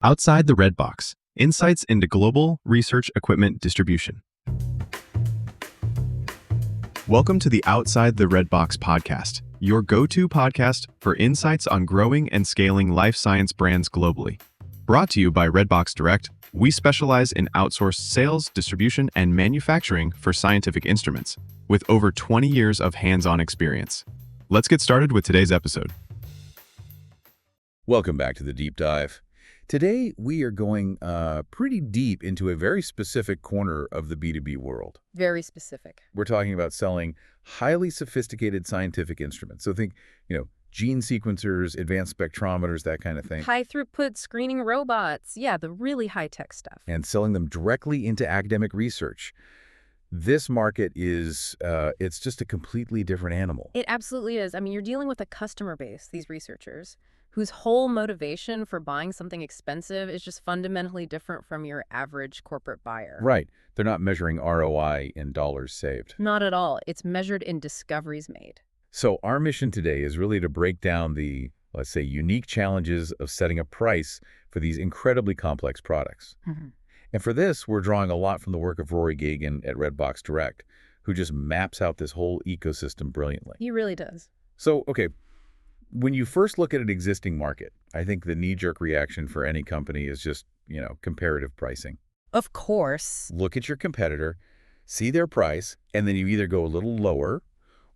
Outside the Red Box, insights into global research equipment distribution. Welcome to the Outside the Red Box podcast, your go-to podcast for insights on growing and scaling life science brands globally. Brought to you by Redbox Direct, we specialize in outsourced sales, distribution, and manufacturing for scientific instruments, with over 20 years of hands-on experience. Let's get started with today's episode. Welcome back to the Deep Dive. Today, we are going pretty deep into a very specific corner of the B2B world. Very specific. We're talking about selling highly sophisticated scientific instruments. So think, gene sequencers, advanced spectrometers, that kind of thing. High-throughput screening robots. Yeah, the really high-tech stuff. And selling them directly into academic research. This market is, it's just a completely different animal. It absolutely is. I mean, you're dealing with a customer base, these researchers, whose whole motivation for buying something expensive is just fundamentally different from your average corporate buyer. Right. They're not measuring ROI in dollars saved. Not at all. It's measured in discoveries made. So our mission today is really to break down the, let's say, unique challenges of setting a price for these incredibly complex products. And for this, we're drawing a lot from the work of Rory Gagan at Redbox Direct, who just maps out this whole ecosystem brilliantly. He really does. So, okay, when you first look at an existing market, I think the knee-jerk reaction for any company is just, comparative pricing. Of course. Look at your competitor, see their price, and then you either go a little lower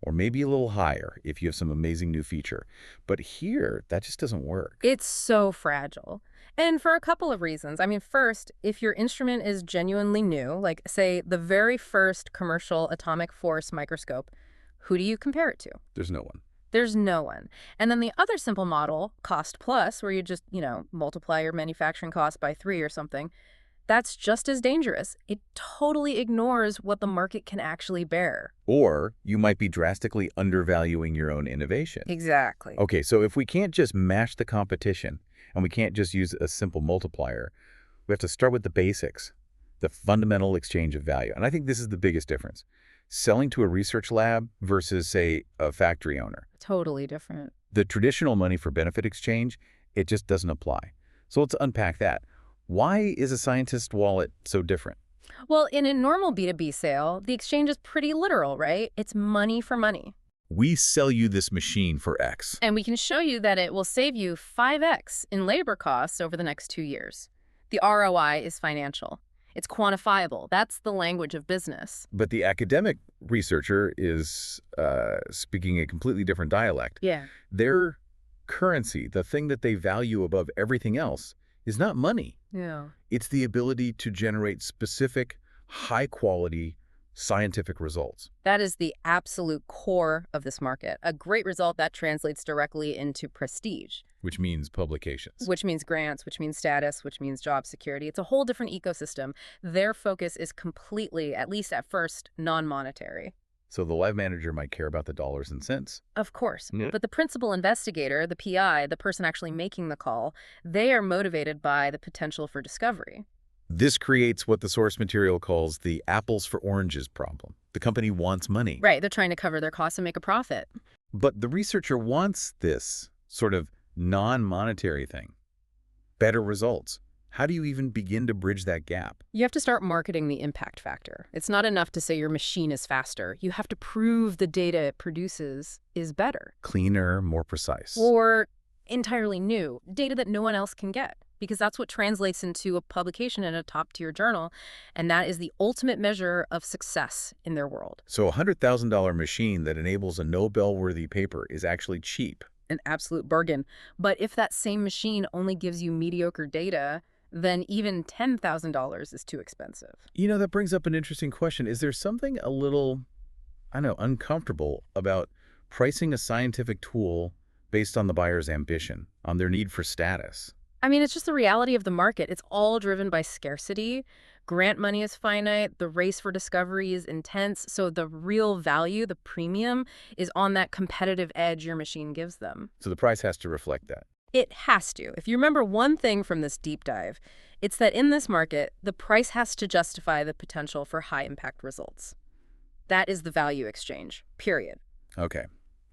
or maybe a little higher if you have some amazing new feature. But here, that just doesn't work. It's so fragile. And for a couple of reasons. I mean, first, if your instrument is genuinely new, like, say, the very first commercial atomic force microscope, who do you compare it to? There's no one. There's no one. And then the other simple model, cost plus, where you just, multiply your manufacturing cost by 3 or something, that's just as dangerous. It totally ignores what the market can actually bear. Or you might be drastically undervaluing your own innovation. Exactly. Okay, so if we can't just match the competition and we can't just use a simple multiplier, we have to start with the basics, the fundamental exchange of value. And I think this is the biggest difference. Selling to a research lab versus, say, a factory owner. Totally different. The traditional money for benefit exchange, it just doesn't apply. So let's unpack that. Why is a scientist's wallet so different? Well, in a normal B2B sale, the exchange is pretty literal, right? It's money for money. We sell you this machine for X. And we can show you that it will save you 5x in labor costs over the next 2 years. The ROI is financial. It's quantifiable. That's the language of business. But the academic researcher is speaking a completely different dialect. Yeah. Their currency, the thing that they value above everything else, is not money. Yeah. It's the ability to generate specific, high-quality scientific results. That is the absolute core of this market. A great result that translates directly into prestige. Which means publications. Which means grants, which means status, which means job security. It's a whole different ecosystem. Their focus is completely, at least at first, non-monetary. So the lab manager might care about the dollars and cents. Of course. Yeah. But the principal investigator, the PI, the person actually making the call, they are motivated by the potential for discovery. This creates what the source material calls the apples for oranges problem. The company wants money. Right. They're trying to cover their costs and make a profit. But the researcher wants this sort of non-monetary thing. Better results. How do you even begin to bridge that gap? You have to start marketing the impact factor. It's not enough to say your machine is faster. You have to prove the data it produces is better. Cleaner, more precise. Or entirely new, data that no one else can get. Because that's what translates into a publication in a top-tier journal, and that is the ultimate measure of success in their world. So a $100,000 machine that enables a Nobel-worthy paper is actually cheap. An absolute bargain. But if that same machine only gives you mediocre data, then even $10,000 is too expensive. That brings up an interesting question. Is there something a little, uncomfortable about pricing a scientific tool based on the buyer's ambition, on their need for status? I mean, it's just the reality of the market. It's all driven by scarcity. Grant money is finite. The race for discovery is intense. So the real value, the premium, is on that competitive edge your machine gives them. So the price has to reflect that. It has to. If you remember one thing from this deep dive, it's that in this market, the price has to justify the potential for high-impact results. That is the value exchange, period. Okay.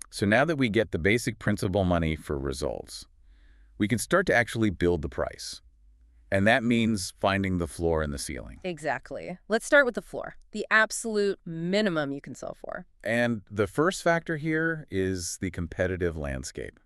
So now that we get the basic principal money for results, we can start to actually build the price. And that means finding the floor and the ceiling. Exactly. Let's start with the floor, the absolute minimum you can sell for. And the first factor here is the competitive landscape,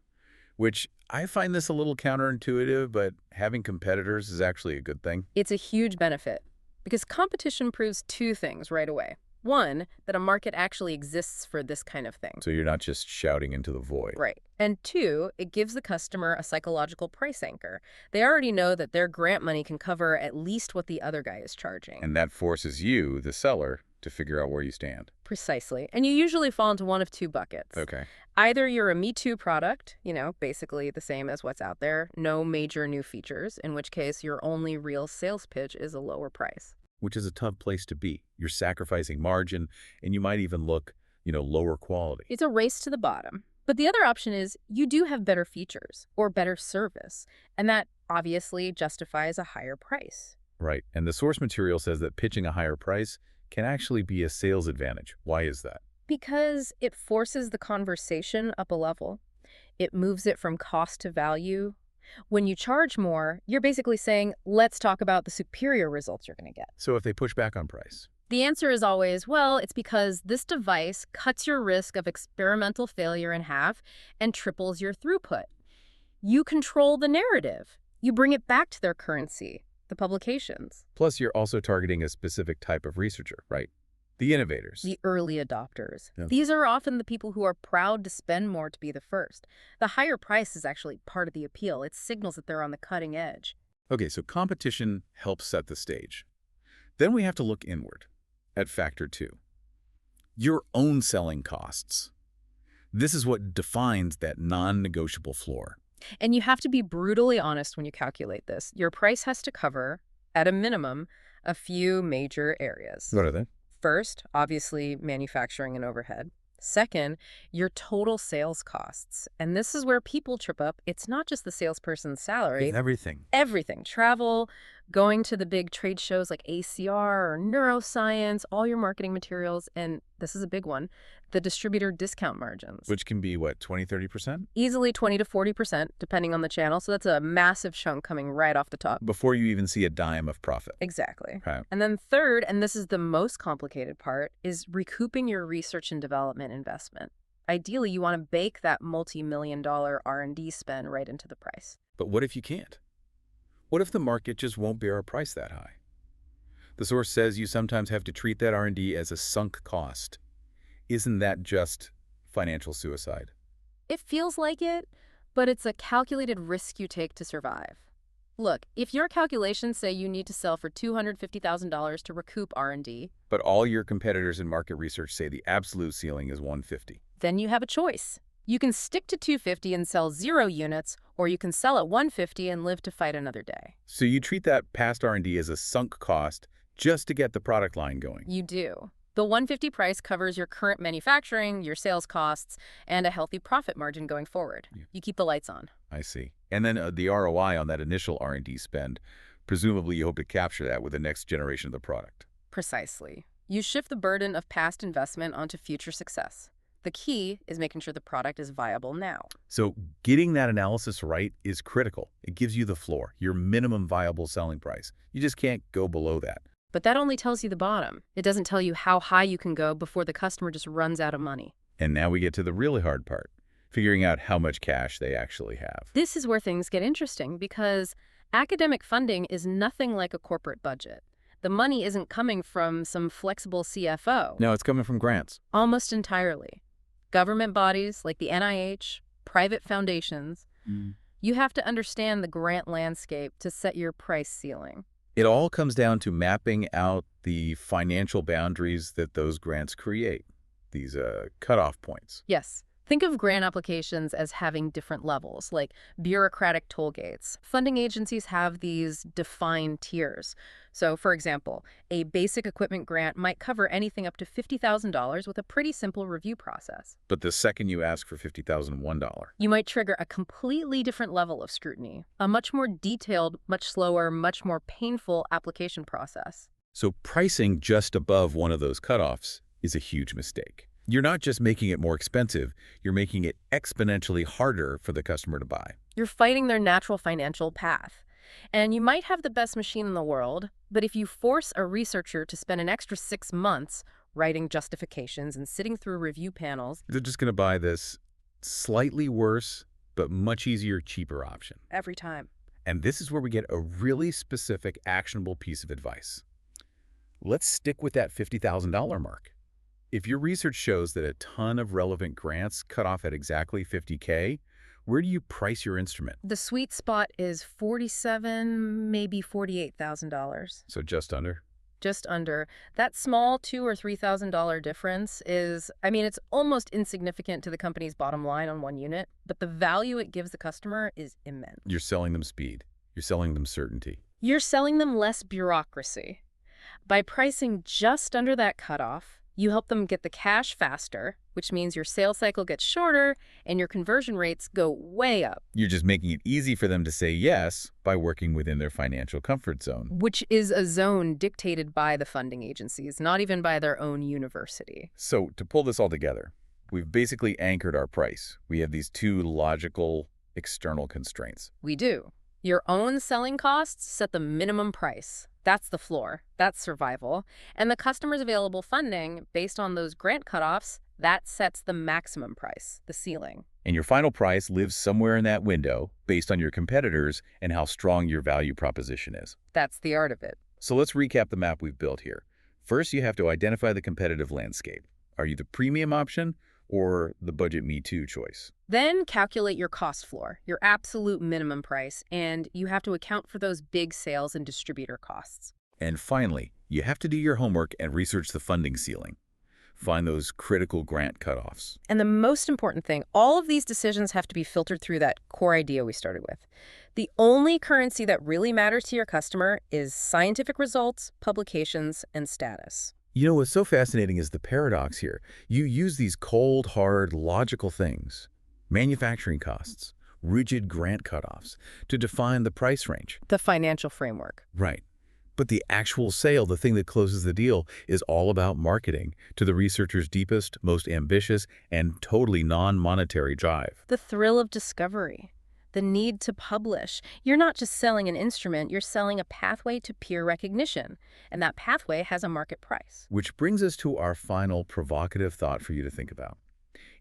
which I find this a little counterintuitive, but having competitors is actually a good thing. It's a huge benefit because competition proves two things right away. One, that a market actually exists for this kind of thing. So you're not just shouting into the void. Right. And two, it gives the customer a psychological price anchor. They already know that their grant money can cover at least what the other guy is charging. And that forces you, the seller, to figure out where you stand. Precisely. And you usually fall into one of two buckets. Okay. Either you're a Me Too product, basically the same as what's out there, no major new features, in which case your only real sales pitch is a lower price. Which is a tough place to be. You're sacrificing margin, and you might even look, lower quality. It's a race to the bottom. But the other option is you do have better features or better service, and that obviously justifies a higher price. Right. And the source material says that pitching a higher price can actually be a sales advantage. Why is that? Because it forces the conversation up a level. It moves it from cost to value. When you charge more, you're basically saying, let's talk about the superior results you're going to get. So if they push back on price? The answer is always, well, it's because this device cuts your risk of experimental failure in half and triples your throughput. You control the narrative. You bring it back to their currency, the publications. Plus, you're also targeting a specific type of researcher, right? The innovators. The early adopters. Yeah. These are often the people who are proud to spend more to be the first. The higher price is actually part of the appeal. It signals that they're on the cutting edge. Okay, so competition helps set the stage. Then we have to look inward at factor 2. Your own selling costs. This is what defines that non-negotiable floor. And you have to be brutally honest when you calculate this. Your price has to cover, at a minimum, a few major areas. What are they? First, obviously, manufacturing and overhead. Second, your total sales costs. And this is where people trip up. It's not just the salesperson's salary. It's everything. Everything. Travel, going to the big trade shows like ACR or neuroscience, all your marketing materials, and this is a big one, the distributor discount margins. Which can be, what, 20, 30%? Easily 20 to 40%, depending on the channel. So that's a massive chunk coming right off the top. Before you even see a dime of profit. Exactly. Right. And then third, and this is the most complicated part, is recouping your research and development investment. Ideally, you want to bake that multi-million-dollar R&D spend right into the price. But what if you can't? What if the market just won't bear a price that high? The source says you sometimes have to treat that R&D as a sunk cost. Isn't that just financial suicide? It feels like it, but it's a calculated risk you take to survive. Look, if your calculations say you need to sell for $250,000 to recoup R&D, But all your competitors in market research say the absolute ceiling is 150. then you have a choice. You can stick to 250 and sell 0 units, or you can sell at 150 and live to fight another day. So you treat that past R&D as a sunk cost just to get the product line going. You do. The 150 price covers your current manufacturing, your sales costs, and a healthy profit margin going forward. Yeah. You keep the lights on. I see. And then the ROI on that initial R&D spend, presumably you hope to capture that with the next generation of the product. Precisely. You shift the burden of past investment onto future success. The key is making sure the product is viable now. So getting that analysis right is critical. It gives you the floor, your minimum viable selling price. You just can't go below that. But that only tells you the bottom. It doesn't tell you how high you can go before the customer just runs out of money. And now we get to the really hard part, figuring out how much cash they actually have. This is where things get interesting because academic funding is nothing like a corporate budget. The money isn't coming from some flexible CFO. No, it's coming from grants. Almost entirely. Government bodies like the NIH, private foundations. You have to understand the grant landscape to set your price ceiling. It all comes down to mapping out the financial boundaries that those grants create, these cutoff points. Yes. Think of grant applications as having different levels, like bureaucratic toll gates. Funding agencies have these defined tiers. So, for example, a basic equipment grant might cover anything up to $50,000 with a pretty simple review process. But the second you ask for $50,001, You might trigger a completely different level of scrutiny, a much more detailed, much slower, much more painful application process. so pricing just above one of those cutoffs is a huge mistake. You're not just making it more expensive, you're making it exponentially harder for the customer to buy. You're fighting their natural financial path. And you might have the best machine in the world, but if you force a researcher to spend an extra 6 months writing justifications and sitting through review panels, They're just going to buy this slightly worse, but much easier, cheaper option. every time. And this is where we get a really specific, actionable piece of advice. Let's stick with that $50,000 mark. If your research shows that a ton of relevant grants cut off at exactly $50K, where do you price your instrument? The sweet spot is $47,000, maybe $48,000. So just under? Just under. That small $2,000 or $3,000 difference is, it's almost insignificant to the company's bottom line on one unit, but the value it gives the customer is immense. You're selling them speed. You're selling them certainty. You're selling them less bureaucracy. By pricing just under that cutoff, you help them get the cash faster, which means your sales cycle gets shorter and your conversion rates go way up. You're just making it easy for them to say yes by working within their financial comfort zone. Which is a zone dictated by the funding agencies, not even by their own university. So to pull this all together, we've basically anchored our price. We have these two logical external constraints. We do. Your own selling costs set the minimum price. That's the floor. That's survival. And the customer's available funding, based on those grant cutoffs, that sets the maximum price, the ceiling. And your final price lives somewhere in that window based on your competitors and how strong your value proposition is. That's the art of it. So let's recap the map we've built here. First, you have to identify the competitive landscape. Are you the premium option or the budget Me Too choice? Then calculate your cost floor, your absolute minimum price, and you have to account for those big sales and distributor costs. And finally, you have to do your homework and research the funding ceiling. Find those critical grant cutoffs. And the most important thing, all of these decisions have to be filtered through that core idea we started with. The only currency that really matters to your customer is scientific results, publications, and status. You know, what's so fascinating is the paradox here. You use these cold, hard, logical things, manufacturing costs, rigid grant cutoffs, to define the price range. The financial framework. Right. But the actual sale, the thing that closes the deal, is all about marketing to the researcher's deepest, most ambitious, and totally non-monetary drive. The thrill of discovery. The need to publish. You're not just selling an instrument, you're selling a pathway to peer recognition. And that pathway has a market price. Which brings us to our final provocative thought for you to think about.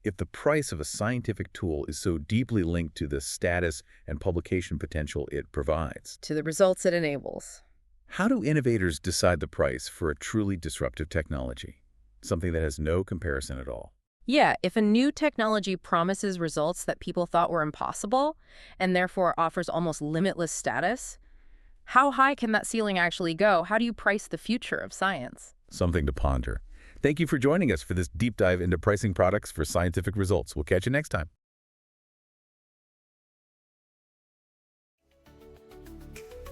If the price of a scientific tool is so deeply linked to the status and publication potential it provides, To the results it enables. how do innovators decide the price for a truly disruptive technology? Something that has no comparison at all. Yeah, if a new technology promises results that people thought were impossible, and therefore offers almost limitless status, how high can that ceiling actually go? How do you price the future of science? Something to ponder. Thank you for joining us for this deep dive into pricing products for scientific results. We'll catch you next time.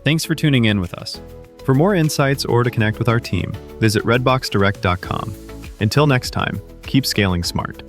Thanks for tuning in with us. For more insights or to connect with our team, visit redboxdirect.com. Until next time, keep scaling smart.